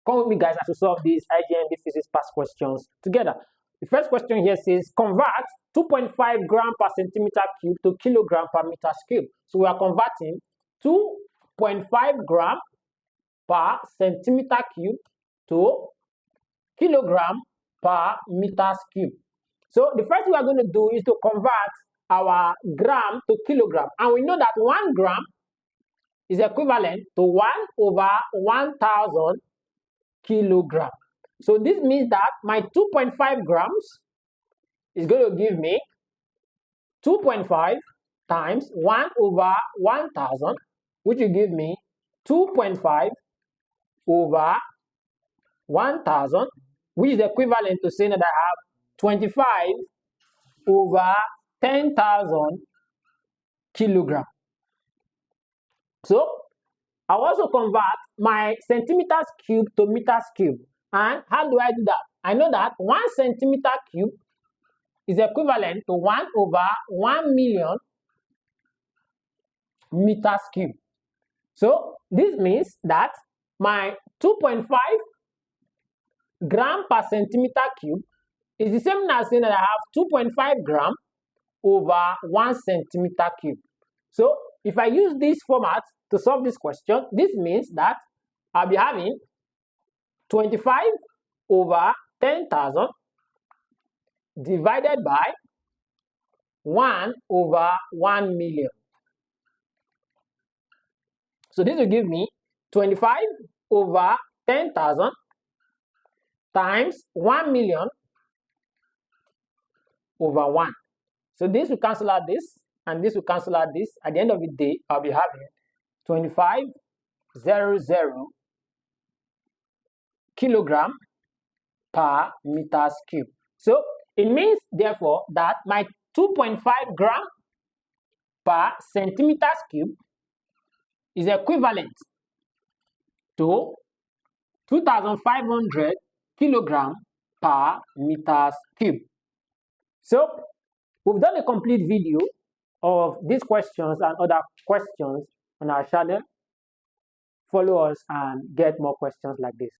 Come with me, guys, as we solve these IJMB Physics past questions together. The first question here says, convert 2.5 gram per centimeter cube to kilogram per meter cube. So we are converting 2.5 gram per centimeter cube to kilogram per meter cube. So the first thing we are going to do is to convert our gram to kilogram. And we know that 1 gram is equivalent to 1 over 1,000 kilogram. So this means that my 2.5 grams is going to give me 2.5 times 1 over 1,000, which will give me 2.5 over 1,000, which is equivalent to saying that I have 25 over 10,000 kilogram. So I also convert my centimeters cube to meters cube. And how do I do that? I know that 1 centimeter cube is equivalent to 1 over 1 million meters cube. So this means that my 2.5 gram per centimeter cube is the same as saying that I have 2.5 gram over 1 centimeter cube. So if I use this format to solve this question, this means that I'll be having 25 over 10,000 divided by 1 over 1 million. So this will give me 25 over 10,000 times 1 million over 1. So this will cancel out this, and this will cancel out this. At the end of the day, I'll be having 2500 kilogram per meters cube. So it means, therefore, that my 2.5 gram per centimeters cube is equivalent to 2,500 kilogram per meters cube. So we've done a complete video of these questions and other questions on our channel. Follow us and get more questions like this.